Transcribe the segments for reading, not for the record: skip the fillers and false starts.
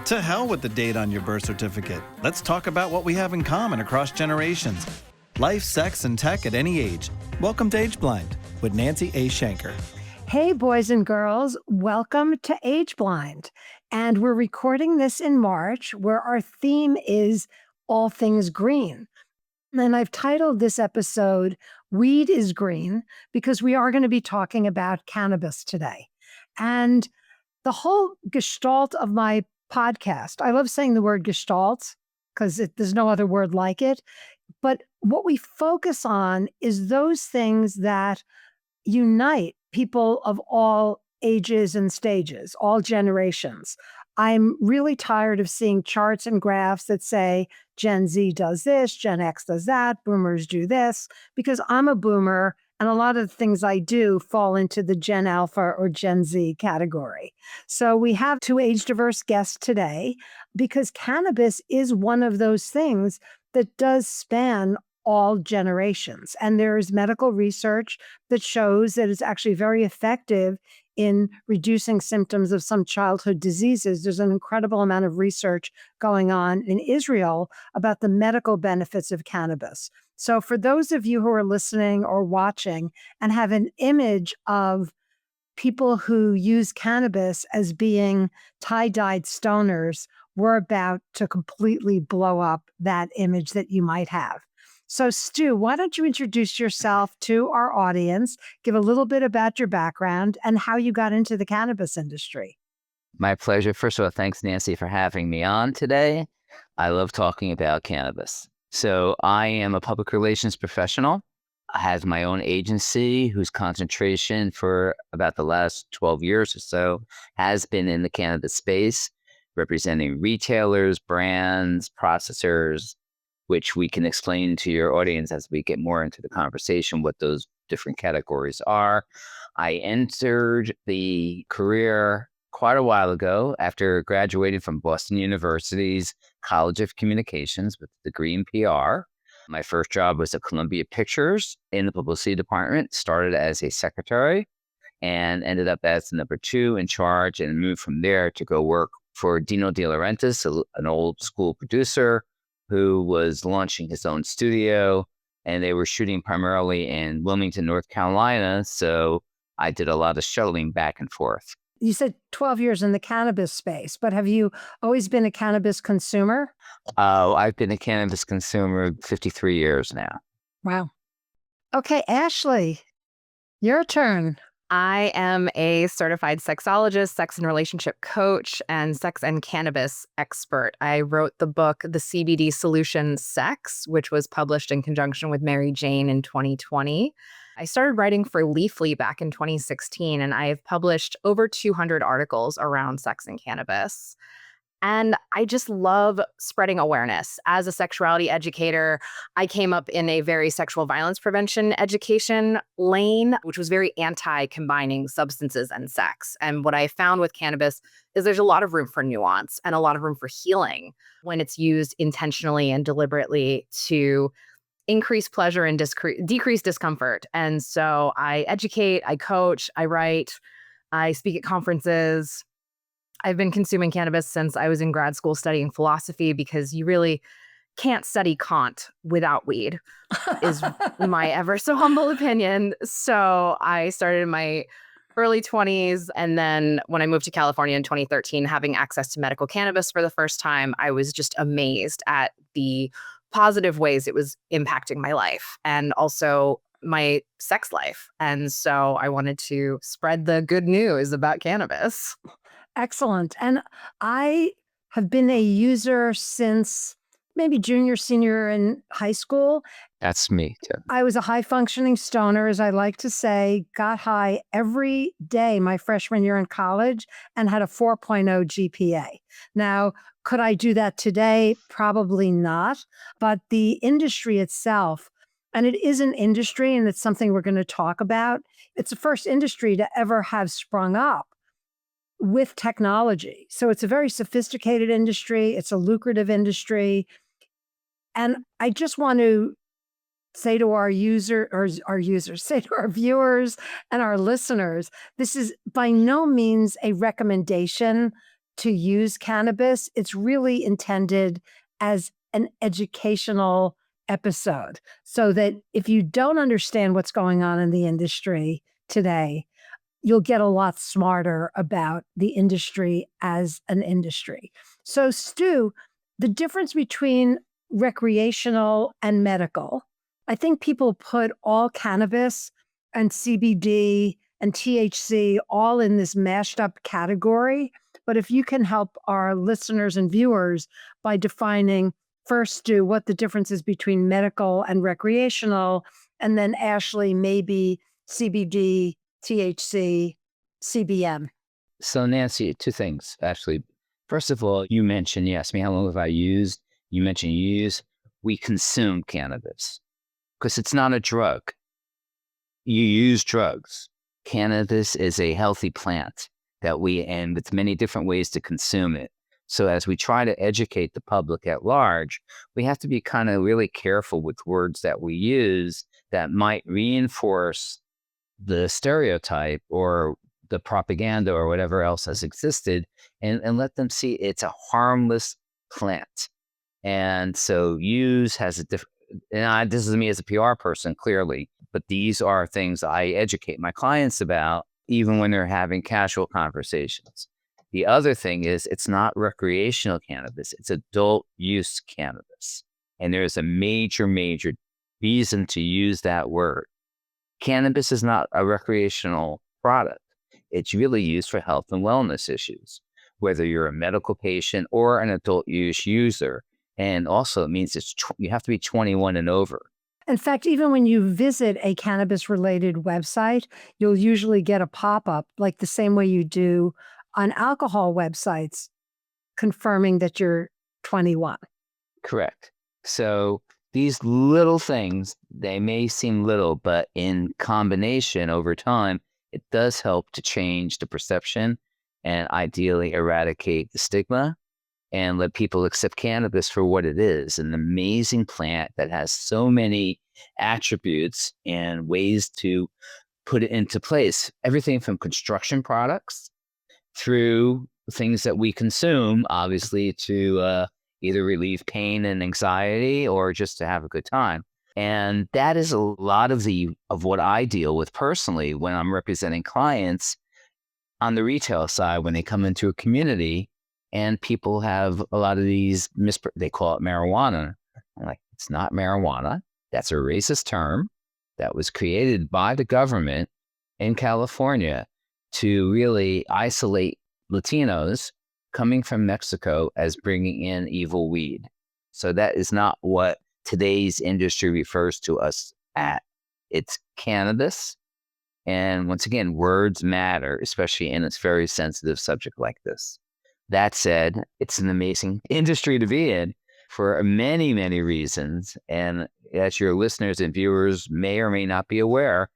To hell with the date on your birth certificate. Let's talk about what we have in common across generations. Life, sex, and tech at any age. Welcome to Age Blind with Nancy A. Shenker. Hey, boys and girls, welcome to Age Blind. And we're recording this in March, where our theme is all things green. And I've titled this episode, Weed is Green, because we are going to be talking about cannabis today. And the whole gestalt of my podcast, I love saying the word gestalt because there's no other word like it. But what we focus on is those things that unite people of all ages and stages, all generations. I'm really tired of seeing charts and graphs that say Gen Z does this, Gen X does that, boomers do this, because I'm a boomer and a lot of the things I do fall into the Gen Alpha or Gen Z category. So we have two age-diverse guests today because cannabis is one of those things that does span all generations. And there is medical research that shows that it's actually very effective in reducing symptoms of some childhood diseases. There's an incredible amount of research going on in Israel about the medical benefits of cannabis. So for those of you who are listening or watching and have an image of people who use cannabis as being tie-dyed stoners, we're about to completely blow up that image that you might have. So Stu, why don't you introduce yourself to our audience, give a little bit about your background and how you got into the cannabis industry. My pleasure. First of all, thanks, Nancy, for having me on today. I love talking about cannabis. So I am a public relations professional. I have my own agency whose concentration for about the last 12 years or so has been in the cannabis space, representing retailers, brands, processors, which we can explain to your audience as we get more into the conversation what those different categories are. I entered the career quite a while ago after graduating from Boston University's College of Communications with a degree in PR. My first job was at Columbia Pictures in the publicity department, started as a secretary and ended up as the number 2 in charge and moved from there to go work for Dino De Laurentiis, an old school producer who was launching his own studio, and they were shooting primarily in Wilmington, North Carolina. So I did a lot of shuttling back and forth. You said 12 years in the cannabis space, but have you always been a cannabis consumer? I've been a cannabis consumer 53 years now. Wow. Okay, Ashley, your turn. I am a certified sexologist, sex and relationship coach, and sex and cannabis expert. I wrote the book, The CBD Solution Sex, which was published in conjunction with Mary Jane in 2020. I started writing for Leafly back in 2016, and I have published over 200 articles around sex and cannabis. And I just love spreading awareness. As a sexuality educator, I came up in a very sexual violence prevention education lane, which was very anti-combining substances and sex. And what I found with cannabis is there's a lot of room for nuance and a lot of room for healing when it's used intentionally and deliberately to increase pleasure and decrease discomfort. And so I educate, I coach, I write, I speak at conferences. I've been consuming cannabis since I was in grad school studying philosophy because you really can't study Kant without weed, is my ever so humble opinion. So I started in my early 20s. And then when I moved to California in 2013, having access to medical cannabis for the first time, I was just amazed at the positive ways it was impacting my life and also my sex life. And so I wanted to spread the good news about cannabis. Excellent. And I have been a user since maybe junior, senior in high school. That's me too. I was a high functioning stoner, as I like to say, got high every day my freshman year in college and had a 4.0 GPA. Now, could I do that today? Probably not. But the industry itself, and it is an industry and it's something we're going to talk about. It's the first industry to ever have sprung up with technology. So it's a very sophisticated industry. It's a lucrative industry. And I just want to say to our say to our viewers and our listeners, this is by no means a recommendation to use cannabis, it's really intended as an educational episode so that if you don't understand what's going on in the industry today, you'll get a lot smarter about the industry as an industry. So, Stu, the difference between recreational and medical, I think people put all cannabis and CBD and THC all in this mashed up category. But if you can help our listeners and viewers by defining first, Stu, what the difference is between medical and recreational, and then Ashley, maybe CBD, THC, CBN. So Nancy, two things, actually. First of all, you mentioned, you asked me how long have I used. You mentioned we consume cannabis because it's not a drug. You use drugs. Cannabis is a healthy plant and with many different ways to consume it. So as we try to educate the public at large, we have to be kind of really careful with words that we use that might reinforce the stereotype or the propaganda or whatever else has existed and let them see it's a harmless plant. And so use has a different, this is me as a PR person, clearly, but these are things I educate my clients about, even when they're having casual conversations. The other thing is it's not recreational cannabis, it's adult use cannabis. And there's a major, major reason to use that word. Cannabis is not a recreational product. It's really used for health and wellness issues, whether you're a medical patient or an adult use user. And also it means you have to be 21 and over. In fact, even when you visit a cannabis-related website, you'll usually get a pop-up, like the same way you do on alcohol websites, confirming that you're 21. Correct. So these little things, they may seem little, but in combination over time, it does help to change the perception and ideally eradicate the stigma and let people accept cannabis for what it is, an amazing plant that has so many attributes and ways to put it into place. Everything from construction products through things that we consume, obviously, to either relieve pain and anxiety or just to have a good time. And that is a lot of what I deal with personally when I'm representing clients on the retail side, when they come into a community and people have a lot of these, they call it marijuana. I'm like, it's not marijuana. That's a racist term that was created by the government in California to really isolate Latinos coming from Mexico as bringing in evil weed. So that is not what today's industry refers to us at. It's cannabis. And once again, words matter, especially in a very sensitive subject like this. That said, it's an amazing industry to be in for many, many reasons. And as your listeners and viewers may or may not be aware,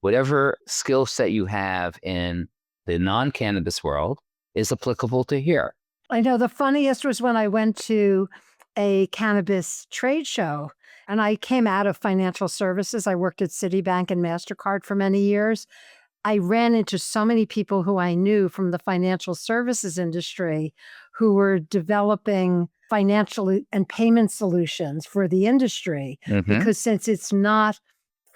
whatever skill set you have in the non-cannabis world is applicable to here. I know the funniest was when I went to a cannabis trade show and I came out of financial services. I worked at Citibank and MasterCard for many years. I ran into so many people who I knew from the financial services industry who were developing financial and payment solutions for the industry. Because since it's not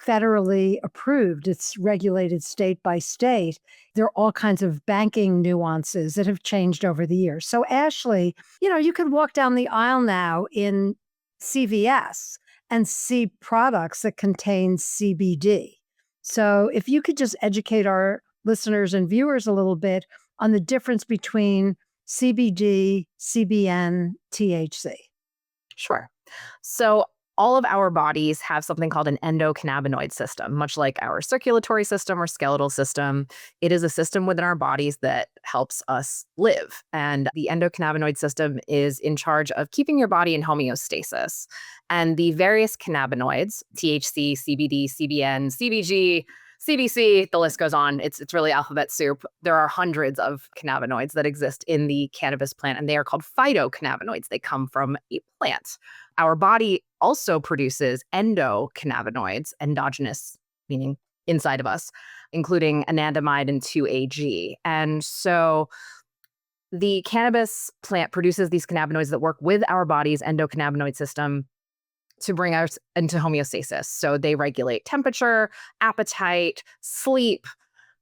federally approved, it's regulated state by state, there are all kinds of banking nuances that have changed over the years. So Ashley, you can walk down the aisle now in CVS and see products that contain CBD. So if you could just educate our listeners and viewers a little bit on the difference between CBD, CBN, THC. Sure. So all of our bodies have something called an endocannabinoid system, much like our circulatory system or skeletal system. It is a system within our bodies that helps us live. And the endocannabinoid system is in charge of keeping your body in homeostasis. And the various cannabinoids, THC, CBD, CBN, CBG, CBC, the list goes on. It's really alphabet soup. There are hundreds of cannabinoids that exist in the cannabis plant, and they are called phytocannabinoids. They come from a plant. Our body also produces endocannabinoids, endogenous, meaning inside of us, including anandamide and 2-AG. And so The cannabis plant produces these cannabinoids that work with our body's endocannabinoid system to bring us into homeostasis. So they regulate temperature, appetite, sleep,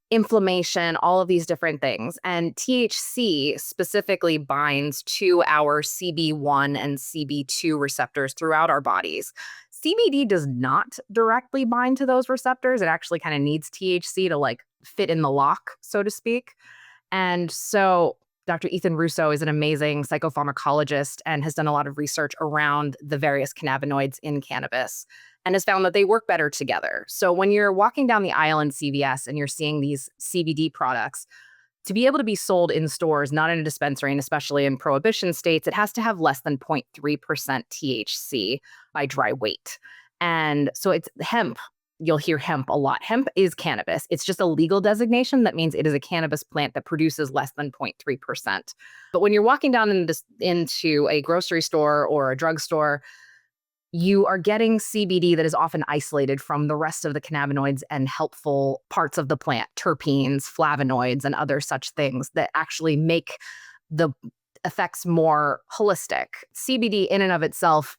inflammation, all of these different things. And THC specifically binds to our CB1 and CB2 receptors throughout our bodies. CBD does not directly bind to those receptors. It actually kind of needs THC to like fit in the lock, so to speak. And so Dr. Ethan Russo is an amazing psychopharmacologist and has done a lot of research around the various cannabinoids in cannabis and has found that they work better together. So when you're walking down the aisle in CVS and you're seeing these CBD products, to be able to be sold in stores, not in a dispensary, and especially in prohibition states, it has to have less than 0.3% THC by dry weight. And so it's hemp. You'll hear hemp a lot. Hemp is cannabis. It's just a legal designation. That means it is a cannabis plant that produces less than 0.3%. But when you're walking down into a grocery store or a drugstore, you are getting CBD that is often isolated from the rest of the cannabinoids and helpful parts of the plant, terpenes, flavonoids, and other such things that actually make the effects more holistic. CBD in and of itself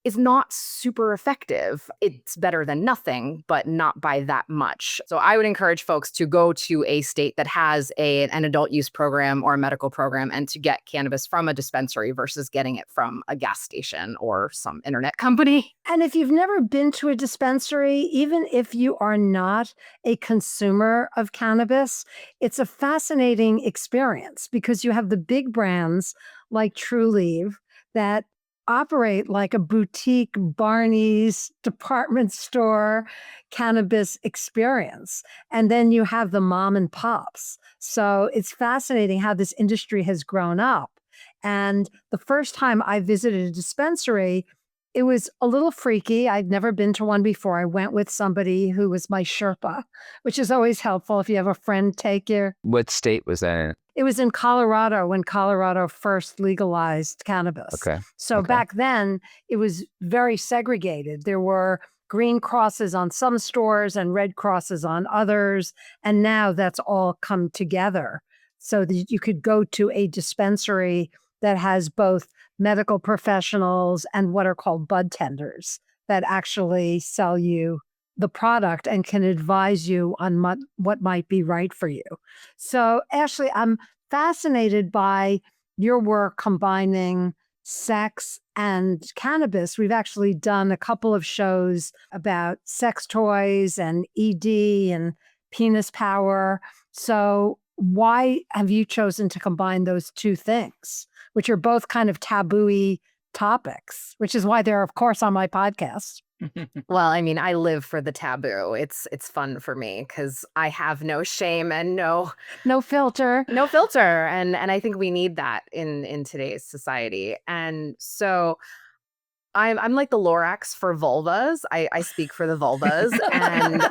is not super effective. It's better than nothing, but not by that much. So I would encourage folks to go to a state that has an adult use program or a medical program and to get cannabis from a dispensary versus getting it from a gas station or some internet company. And if you've never been to a dispensary, even if you are not a consumer of cannabis, it's a fascinating experience because you have the big brands like Trulieve that operate like a boutique Barney's department store cannabis experience. And then you have the mom and pops. So it's fascinating how this industry has grown up. And the first time I visited a dispensary, it was a little freaky. I'd never been to one before. I went with somebody who was my Sherpa, which is always helpful if you have a friend take you. What state was that in? It was in Colorado when Colorado first legalized cannabis. Okay. So back then, it was very segregated. There were green crosses on some stores and red crosses on others. And now that's all come together so that you could go to a dispensary that has both medical professionals and what are called bud tenders that actually sell you the product and can advise you on what might be right for you. So, Ashley, I'm fascinated by your work combining sex and cannabis. We've actually done a couple of shows about sex toys and ED and penis power. So, why have you chosen to combine those two things, which are both kind of taboo-y topics, which is why they're, of course, on my podcast? Well, I mean, I live for the taboo. It's fun for me because I have no shame and no filter. And I think we need that in today's society. And so I'm like the Lorax for vulvas. I speak for the vulvas, and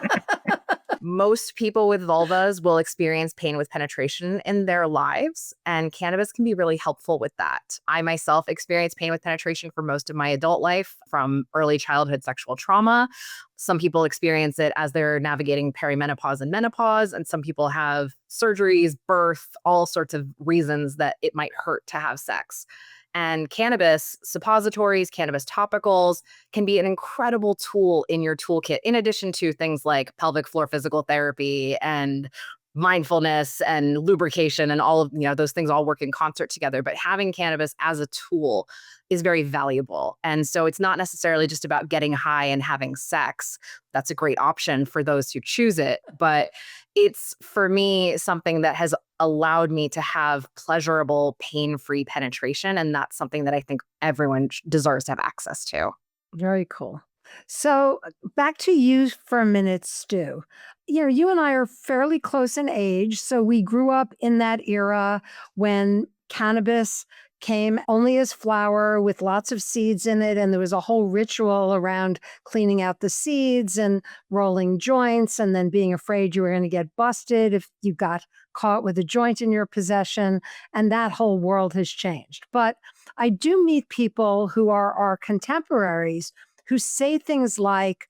most people with vulvas will experience pain with penetration in their lives, and cannabis can be really helpful with that. I myself experienced pain with penetration for most of my adult life from early childhood sexual trauma. Some people experience it as they're navigating perimenopause and menopause, and some people have surgeries, birth, all sorts of reasons that it might hurt to have sex. And cannabis suppositories, cannabis topicals can be an incredible tool in your toolkit, in addition to things like pelvic floor physical therapy and mindfulness and lubrication and all of those things all work in concert together. But having cannabis as a tool is very valuable. And so it's not necessarily just about getting high and having sex. That's a great option for those who choose it. But it's, for me, something that has allowed me to have pleasurable, pain-free penetration. And that's something that I think everyone deserves to have access to. Very cool. So back to you for a minute, Stu. You and I are fairly close in age. So we grew up in that era when cannabis came only as flower with lots of seeds in it. And there was a whole ritual around cleaning out the seeds and rolling joints and then being afraid you were going to get busted if you got caught with a joint in your possession. And that whole world has changed. But I do meet people who are our contemporaries who say things like,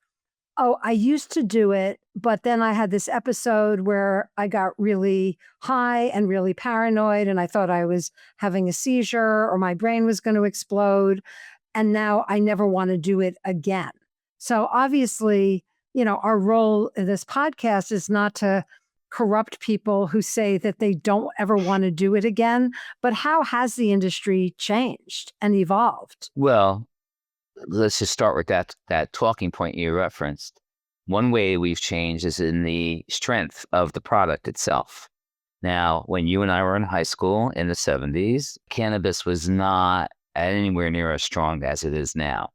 Oh, I used to do it, but then I had this episode where I got really high and really paranoid, and I thought I was having a seizure or my brain was going to explode. And now I never want to do it again. So obviously, our role in this podcast is not to corrupt people who say that they don't ever want to do it again. But how has the industry changed and evolved? Well, let's just start with that talking point you referenced. One way we've changed is in the strength of the product itself. Now, when you and I were in high school in the 70s, cannabis was not anywhere near as strong as it is now.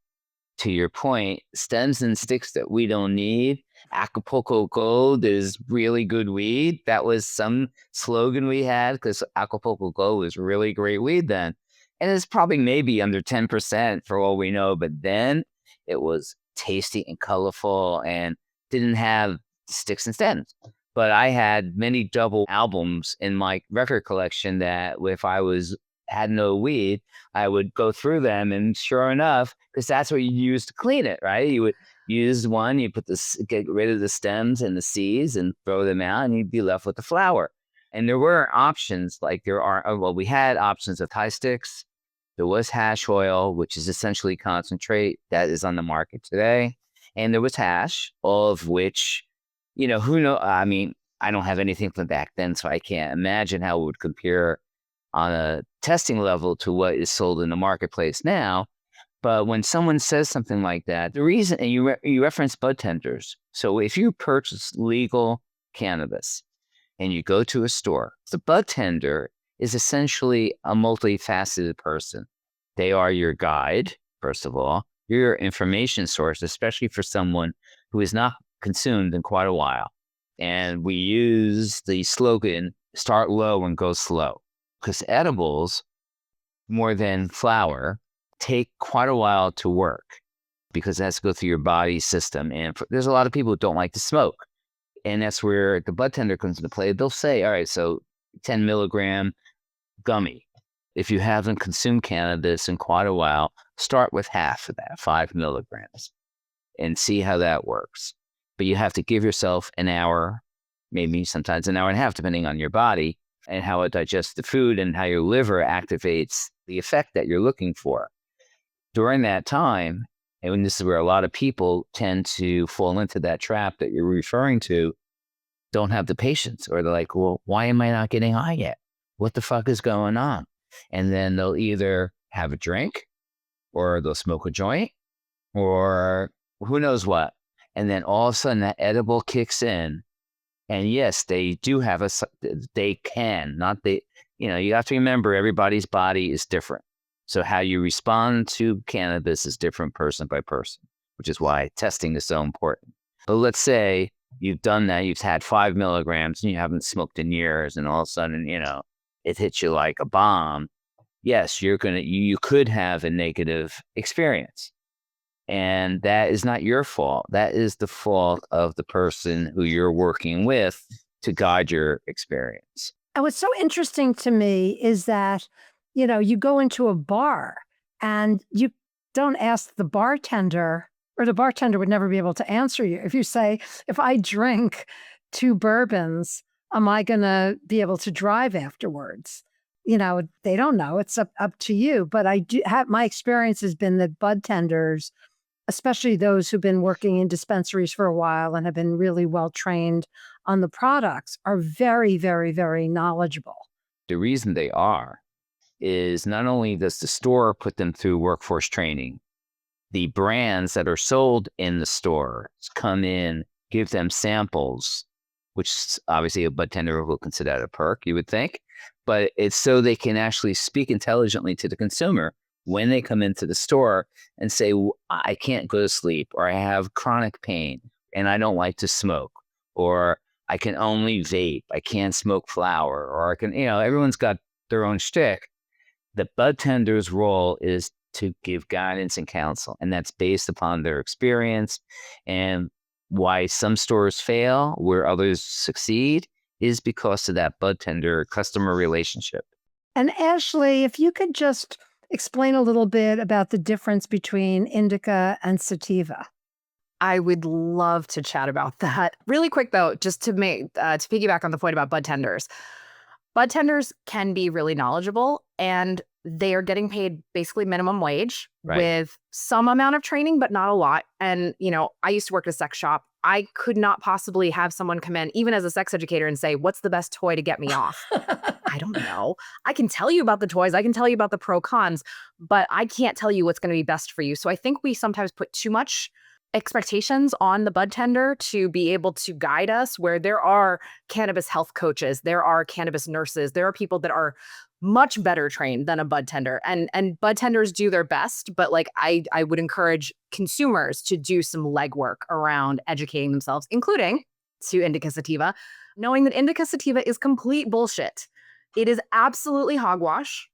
To your point, stems and sticks that we don't need. Acapulco Gold is really good weed. That was some slogan we had because Acapulco Gold was really great weed then. And it's probably maybe under 10% for all we know. But then it was tasty and colorful and didn't have sticks and stems. But I had many double albums in my record collection that if I had no weed, I would go through them, and sure enough, because that's what you use to clean it, right? You would use one, you get rid of the stems and the seeds and throw them out, and you'd be left with the flower. And there were options we had options of high sticks. There was hash oil, which is essentially concentrate that is on the market today. And there was hash, all of which, who knows? I mean, I don't have anything from back then, so I can't imagine how it would compare on a testing level to what is sold in the marketplace now. But when someone says something like that, the reason, and you reference bud tenders. So if you purchase legal cannabis and you go to a store, the bud tender is essentially a multifaceted person. They are your guide, first of all, your information source, especially for someone who is not consumed in quite a while. And we use the slogan, start low and go slow. Because edibles, more than flower, take quite a while to work because it has to go through your body system. And there's a lot of people who don't like to smoke. And that's where the bud tender comes into play. They'll say, all right, so 10 milligram gummy. If you haven't consumed cannabis in quite a while, start with half of that, 5 milligrams, and see how that works. But you have to give yourself an hour, maybe sometimes an hour and a half, depending on your body, and how it digests the food and how your liver activates the effect that you're looking for. During that time, and this is where a lot of people tend to fall into that trap that you're referring to, don't have the patience, or they're like, well, why am I not getting high yet? What the fuck is going on? And then they'll either have a drink, or they'll smoke a joint, or who knows what. And then all of a sudden that edible kicks in. And yes, they do have they can, not they, you have to remember everybody's body is different. So how you respond to cannabis is different person by person, which is why testing is so important. But let's say you've done that, you've had 5 milligrams and you haven't smoked in years, and all of a sudden, it hits you like a bomb. Yes, you could have a negative experience. And that is not your fault. That is the fault of the person who you're working with to guide your experience. And what's so interesting to me is that, you go into a bar and you don't ask the bartender, or the bartender would never be able to answer you. If you say, if I drink 2 bourbons, am I going to be able to drive afterwards? They don't know. It's up to you. But my experience has been that bud tenders, especially those who've been working in dispensaries for a while and have been really well trained on the products, are very, very, very knowledgeable. The reason they are is not only does the store put them through workforce training, the brands that are sold in the store come in, give them samples, which obviously a bud tender will consider that a perk, you would think. But it's so they can actually speak intelligently to the consumer when they come into the store and say, I can't go to sleep, or I have chronic pain and I don't like to smoke, or I can only vape, I can't smoke flower, or I can, everyone's got their own shtick. The bud tender's role is to give guidance and counsel, and that's based upon their experience. And why some stores fail where others succeed is because of that bud tender customer relationship. And Ashley, if you could just explain a little bit about the difference between indica and sativa. I would love to chat about that. Really quick though, just to piggyback on the point about bud tenders. Bud tenders can be really knowledgeable, and they are getting paid basically minimum wage with some amount of training, but not a lot. And, I used to work at a sex shop. I could not possibly have someone come in, even as a sex educator, and say, what's the best toy to get me off? I don't know. I can tell you about the toys. I can tell you about the pro cons, but I can't tell you what's going to be best for you. So I think we sometimes put too much expectations on the bud tender to be able to guide us, where there are cannabis health coaches, there are cannabis nurses, there are people that are much better trained than a bud tender, and bud tenders do their best, but like I would encourage consumers to do some legwork around educating themselves, including to indica sativa, knowing that indica sativa is complete bullshit. It is absolutely hogwash.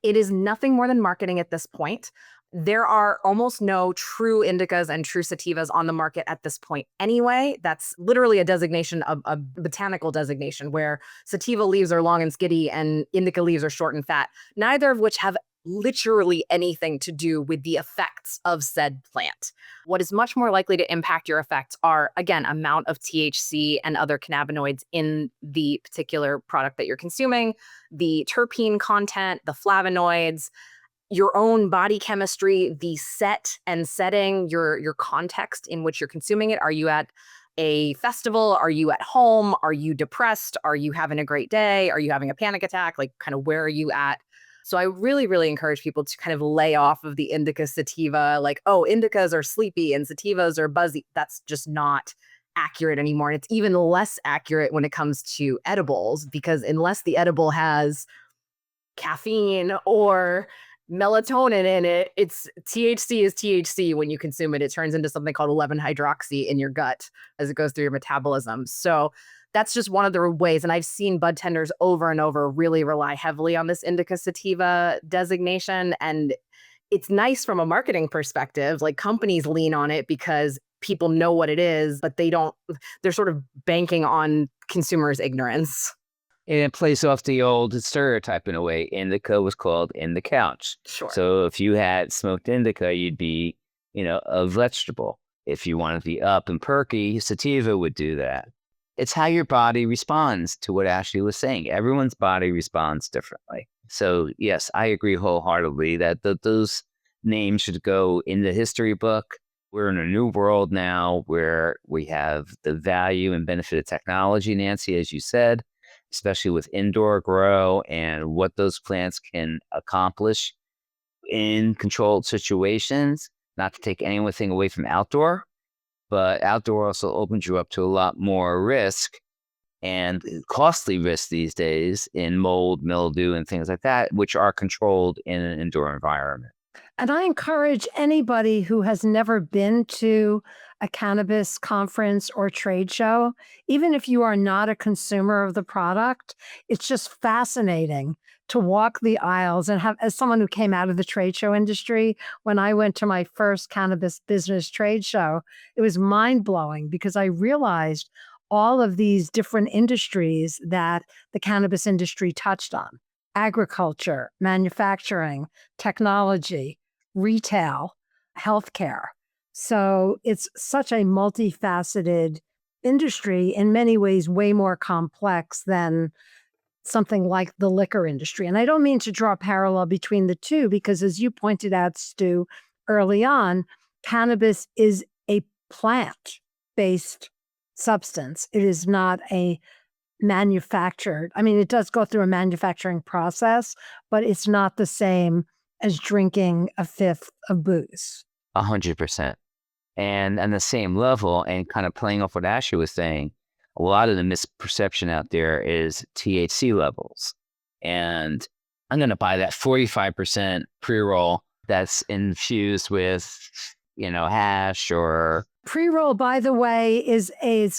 It is nothing more than marketing at this point. There are almost no true indicas and true sativas on the market at this point anyway. That's literally a designation, a botanical designation, where sativa leaves are long and skitty and indica leaves are short and fat, neither of which have literally anything to do with the effects of said plant. What is much more likely to impact your effects are, again, amount of THC and other cannabinoids in the particular product that you're consuming, the terpene content, the flavonoids, your own body chemistry, the set and setting, your context in which you're consuming it. Are you at a festival? Are you at home? Are you depressed? Are you having a great day? Are you having a panic attack? Like, kind of, where are you at? So I really, really encourage people to kind of lay off of the indica sativa, like, oh, indicas are sleepy and sativas are buzzy. That's just not accurate anymore. And it's even less accurate when it comes to edibles, because unless the edible has caffeine or melatonin in it, it's THC is THC. When you consume it, it turns into something called 11-hydroxy in your gut as it goes through your metabolism. So that's just one of the ways. And I've seen bud tenders over and over really rely heavily on this indica sativa designation. And it's nice from a marketing perspective. Like, companies lean on it because people know what it is, but they're sort of banking on consumers' ignorance. And it plays off the old stereotype in a way. Indica was called in the couch. Sure. So if you had smoked indica, you'd be, a vegetable. If you wanted to be up and perky, sativa would do that. It's how your body responds to what Ashley was saying. Everyone's body responds differently. So yes, I agree wholeheartedly that those names should go in the history book. We're in a new world now where we have the value and benefit of technology, Nancy, as you said, especially with indoor grow and what those plants can accomplish in controlled situations. Not to take anything away from outdoor, but outdoor also opens you up to a lot more risk and costly risk these days in mold, mildew, and things like that, which are controlled in an indoor environment. And I encourage anybody who has never been to a cannabis conference or trade show, even if you are not a consumer of the product, it's just fascinating to walk the aisles and have, as someone who came out of the trade show industry, when I went to my first cannabis business trade show, it was mind blowing because I realized all of these different industries that the cannabis industry touched on: agriculture, manufacturing, technology, retail, healthcare. So it's such a multifaceted industry, in many ways way more complex than something like the liquor industry. And I don't mean to draw a parallel between the two, because as you pointed out, Stu, early on, cannabis is a plant-based substance. It is not a manufactured. I mean, it does go through a manufacturing process, but it's not the same as drinking a fifth of booze. 100%. And on the same level, and kind of playing off what Ashley was saying, a lot of the misperception out there is THC levels. And I'm going to buy that 45% pre-roll that's infused with, hash or... Pre-roll, by the way, is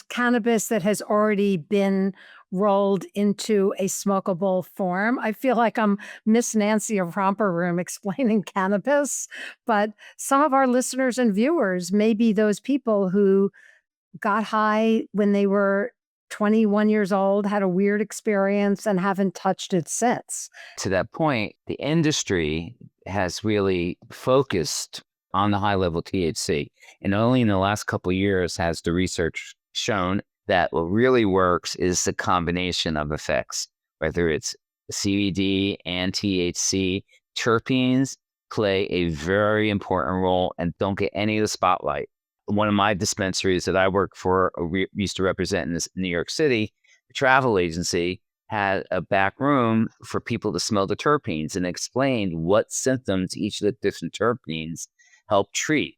cannabis that has already been rolled into a smokable form. I feel like I'm Miss Nancy of Romper Room explaining cannabis, but some of our listeners and viewers may be those people who got high when they were 21 years old, had a weird experience, and haven't touched it since. To that point, the industry has really focused on the high level THC. And only in the last couple of years has the research shown that what really works is the combination of effects, whether it's CBD and THC. Terpenes play a very important role and don't get any of the spotlight. One of my dispensaries that I work for, used to represent in New York City, a travel agency, had a back room for people to smell the terpenes and explained what symptoms each of the different terpenes help treat.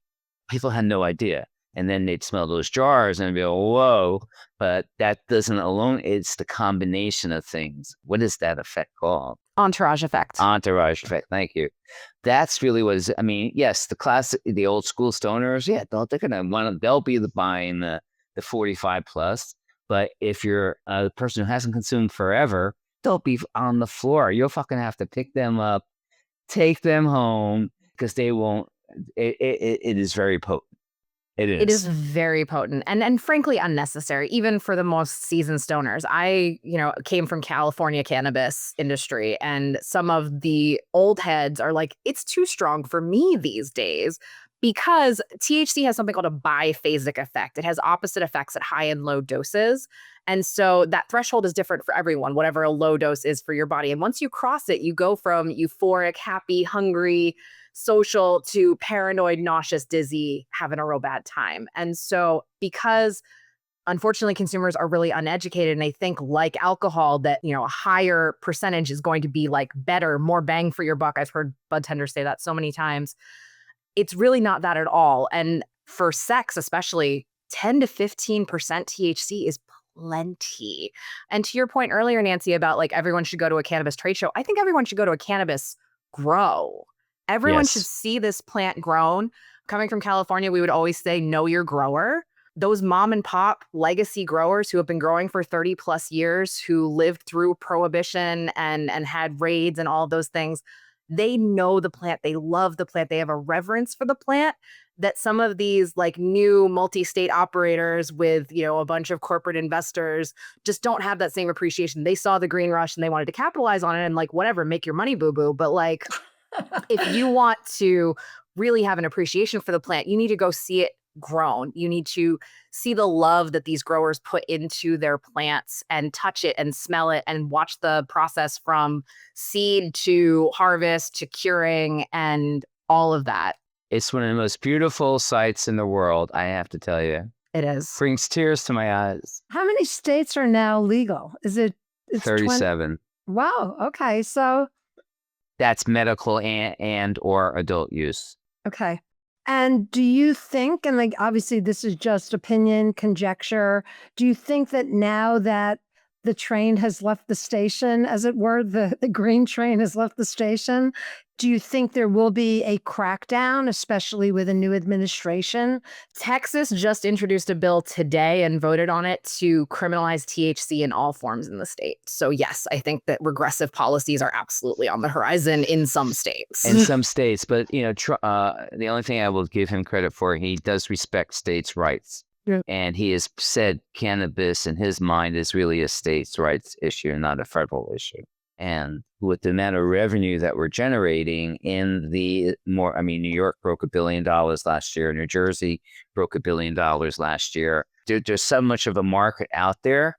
People had no idea. And then they'd smell those jars and be like, whoa, but that doesn't alone, it's the combination of things. What is that effect called? Entourage effect. Entourage effect, thank you. That's really what is, I mean, yes, the classic, the old school stoners, yeah, they're gonna want to, they'll be buying the 45 plus. But if you're a person who hasn't consumed forever, they'll be on the floor. You'll fucking have to pick them up, take them home, because they won't, it is very potent. It is very potent and frankly unnecessary, even for the most seasoned stoners. I, came from California cannabis industry, and some of the old heads are like, it's too strong for me these days, because THC has something called a biphasic effect. It has opposite effects at high and low doses. And so that threshold is different for everyone, whatever a low dose is for your body. And once you cross it, you go from euphoric, happy, hungry, social to paranoid, nauseous, dizzy, having a real bad time. And so because unfortunately consumers are really uneducated and they think, like alcohol, that, a higher percentage is going to be like better, more bang for your buck. I've heard budtenders say that so many times. It's really not that at all. And for sex, especially 10 to 15% THC is plenty. And to your point earlier, Nancy, about like everyone should go to a cannabis trade show, I think everyone should go to a cannabis grow. Everyone should see this plant grown. Coming from California, we would always say, know your grower. Those mom and pop legacy growers who have been growing for 30 plus years, who lived through prohibition and had raids and all of those things, they know the plant. They love the plant. They have a reverence for the plant that some of these like new multi-state operators with, a bunch of corporate investors just don't have that same appreciation. They saw the green rush and they wanted to capitalize on it and like, whatever, make your money, boo-boo. But like, if you want to really have an appreciation for the plant, you need to go see it grown. You need to see the love that these growers put into their plants and touch it and smell it and watch the process from seed to harvest to curing and all of that. It's one of the most beautiful sights in the world, I have to tell you. It is. Brings tears to my eyes. How many states are now legal? Is it 37. Wow. Okay. So that's medical and or adult use. Okay. And do you think, and like obviously this is just opinion, conjecture, do you think that now that the train has left the station, as it were, the green train has left the station, do you think there will be a crackdown, especially with a new administration? Texas just introduced a bill today and voted on it to criminalize THC in all forms in the state. So yes, I think that regressive policies are absolutely on the horizon in some states. In some states, but the only thing I will give him credit for, he does respect states' rights. Yeah. And he has said cannabis in his mind is really a states' rights issue, not a federal issue. And with the amount of revenue that we're generating in New York broke $1 billion last year. New Jersey broke $1 billion last year. There's so much of a market out there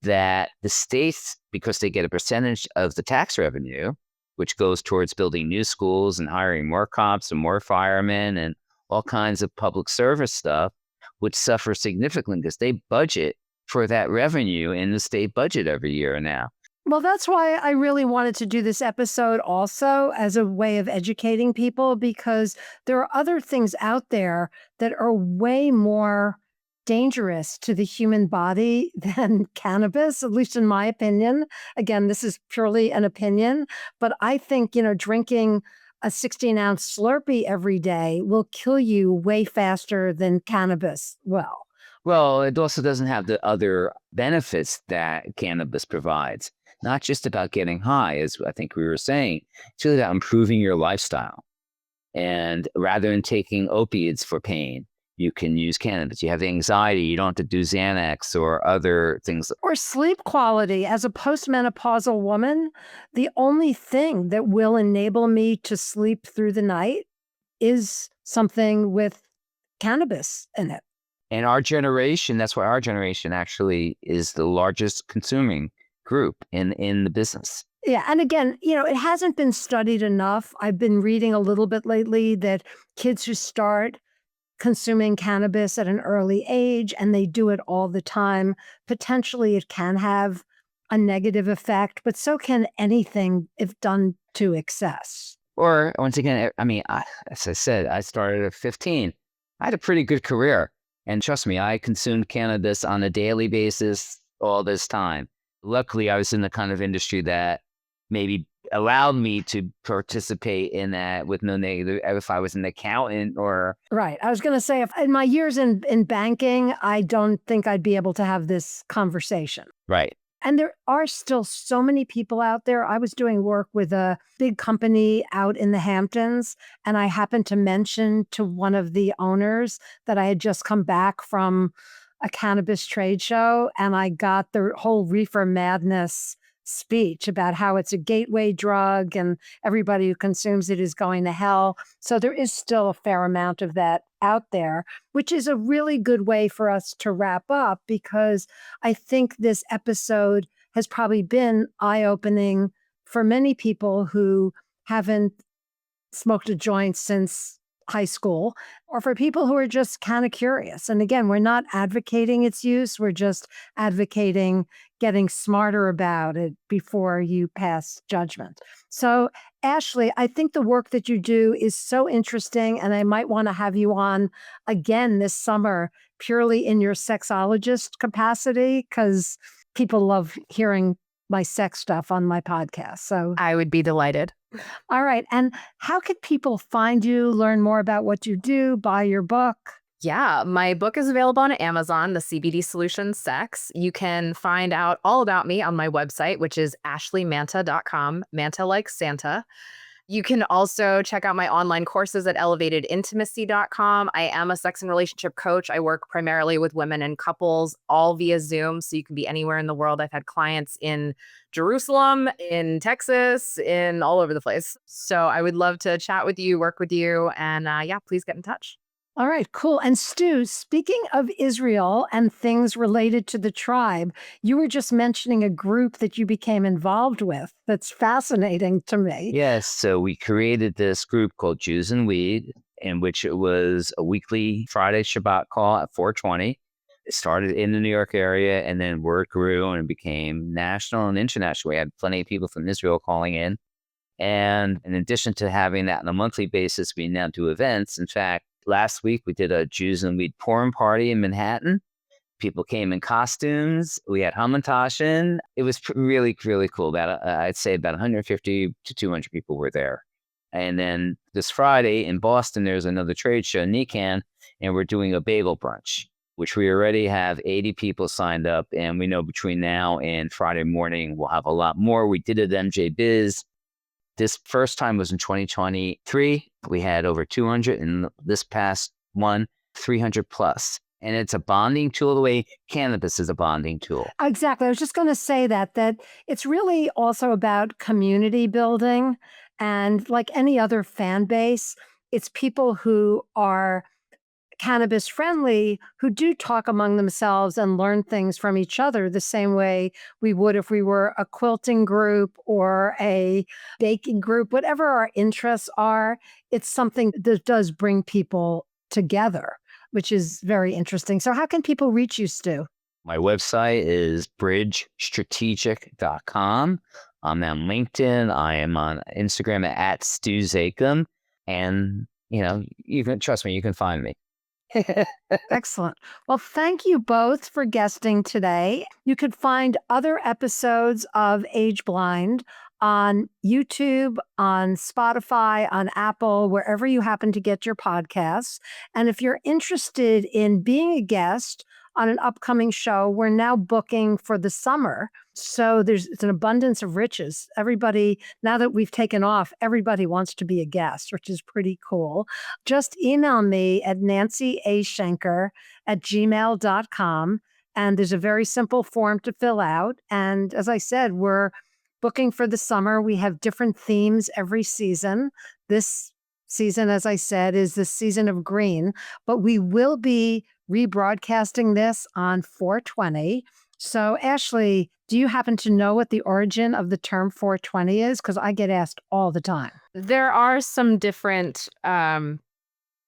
that the states, because they get a percentage of the tax revenue, which goes towards building new schools and hiring more cops and more firemen and all kinds of public service stuff, would suffer significantly because they budget for that revenue in the state budget every year now. Well, that's why I really wanted to do this episode also as a way of educating people, because there are other things out there that are way more dangerous to the human body than cannabis, at least in my opinion. Again, this is purely an opinion, but I think, drinking a 16-ounce Slurpee every day will kill you way faster than cannabis will. Well, it also doesn't have the other benefits that cannabis provides. Not just about getting high, as I think we were saying. It's really about improving your lifestyle. And rather than taking opiates for pain, you can use cannabis. You have anxiety, you don't have to do Xanax or other things. Or sleep quality. As a postmenopausal woman, the only thing that will enable me to sleep through the night is something with cannabis in it. And our generation, that's why our generation actually is the largest consuming group in the business. Yeah. And again, it hasn't been studied enough. I've been reading a little bit lately that kids who start consuming cannabis at an early age and they do it all the time, potentially it can have a negative effect, but so can anything if done to excess. Or once again, as I said, I started at 15. I had a pretty good career. And trust me, I consumed cannabis on a daily basis all this time. Luckily, I was in the kind of industry that maybe allowed me to participate in that with no negative. If I was an accountant or... Right. I was going to say, if in my years in banking, I don't think I'd be able to have this conversation. Right. And there are still so many people out there. I was doing work with a big company out in the Hamptons, and I happened to mention to one of the owners that I had just come back from a cannabis trade show, and I got the whole Reefer Madness speech about how it's a gateway drug and everybody who consumes it is going to hell. So there is still a fair amount of that out there, which is a really good way for us to wrap up, because I think this episode has probably been eye-opening for many people who haven't smoked a joint since high school, or for people who are just kind of curious. And again, we're not advocating its use. We're just advocating getting smarter about it before you pass judgment. So, Ashley, I think the work that you do is so interesting, and I might want to have you on again this summer, purely in your sexologist capacity, because people love hearing my sex stuff on my podcast. So I would be delighted. all right. And how could people find you, learn more about what you do, buy your book? Yeah, my book is available on Amazon, The CBD Solution Sex. You can find out all about me on my website, which is ashleymanta.com, Manta like Santa. You can also check out my online courses at elevatedintimacy.com. I am a sex and relationship coach. I work primarily with women and couples, all via Zoom. So you can be anywhere in the world. I've had clients in Jerusalem, in Texas, in all over the place. So I would love to chat with you, work with you. And please get in touch. All right, cool. And Stu, speaking of Israel and things related to the tribe, you were just mentioning a group that you became involved with. That's fascinating to me. Yes. So we created this group called Jews and Weed, in which it was a weekly Friday Shabbat call at 4:20. It started in the New York area, and then word grew and it became national and international. We had plenty of people from Israel calling in. And in addition to having that on a monthly basis, we now do events. In fact, last week, we did a Jews and Weed porn party in Manhattan. People came in costumes. We had Hamantashen. It was really, really cool. I'd say about 150 to 200 people were there. And then this Friday in Boston, there's another trade show, NECAN, and we're doing a bagel brunch, which we already have 80 people signed up. And we know between now and Friday morning, we'll have a lot more. We did it at MJ Biz. This first time was in 2023. We had over 200, and this past one, 300 plus. And it's a bonding tool the way cannabis is a bonding tool. Exactly. I was just going to say that it's really also about community building. And like any other fan base, it's people who are cannabis friendly who do talk among themselves and learn things from each other the same way we would if we were a quilting group or a baking group. Whatever our interests are, it's something that does bring people together, which is very interesting. So how can people reach you, Stu? My website is bridgestrategic.com. I'm on LinkedIn. I am on Instagram at Stu Zakum. And, you can trust me, you can find me. Excellent. Well, thank you both for guesting today. You could find other episodes of Age Blind on YouTube, on Spotify, on Apple, wherever you happen to get your podcasts. And if you're interested in being a guest on an upcoming show, we're now booking for the summer. So it's an abundance of riches. Everybody, now that we've taken off, everybody wants to be a guest, which is pretty cool. Just email me at nancyashenker@gmail.com. And there's a very simple form to fill out. And as I said, we're booking for the summer. We have different themes every season. This season, as I said, is the season of green, but we will be rebroadcasting this on 420. So, Ashley, do you happen to know what the origin of the term 420 is? Because I get asked all the time. There are some different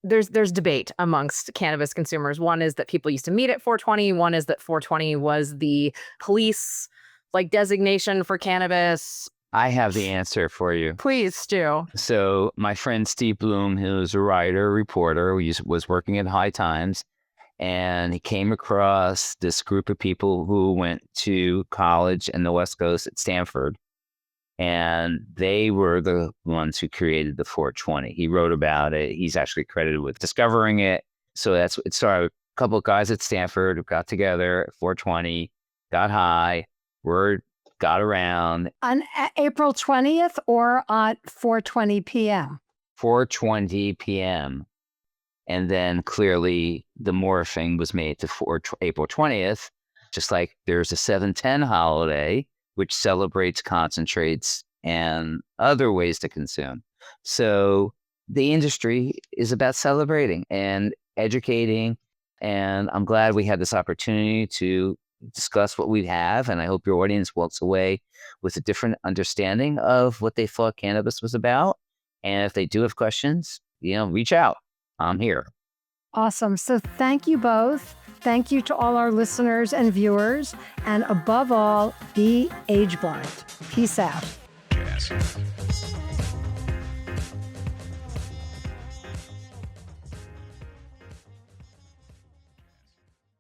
there's debate amongst cannabis consumers. One is that people used to meet at 420. One is that 420 was the police designation for cannabis. I have the answer for you. Please, Stu. So my friend Steve Bloom, who's a writer, reporter, was working at High Times, and he came across this group of people who went to college in the West Coast at Stanford. And they were the ones who created the 420. He wrote about it. He's actually credited with discovering it. So it started a couple of guys at Stanford who got together at 420, got high, word got around. On April 20th or at 4:20 p.m.? 4:20 p.m. And then clearly the morphing was made to April 20th, just like there's a 7/10 holiday, which celebrates concentrates and other ways to consume. So the industry is about celebrating and educating. And I'm glad we had this opportunity to discuss what we have. And I hope your audience walks away with a different understanding of what they thought cannabis was about. And if they do have questions, reach out. I'm here. Awesome. So thank you both. Thank you to all our listeners and viewers. And above all, be age blind. Peace out. Yes.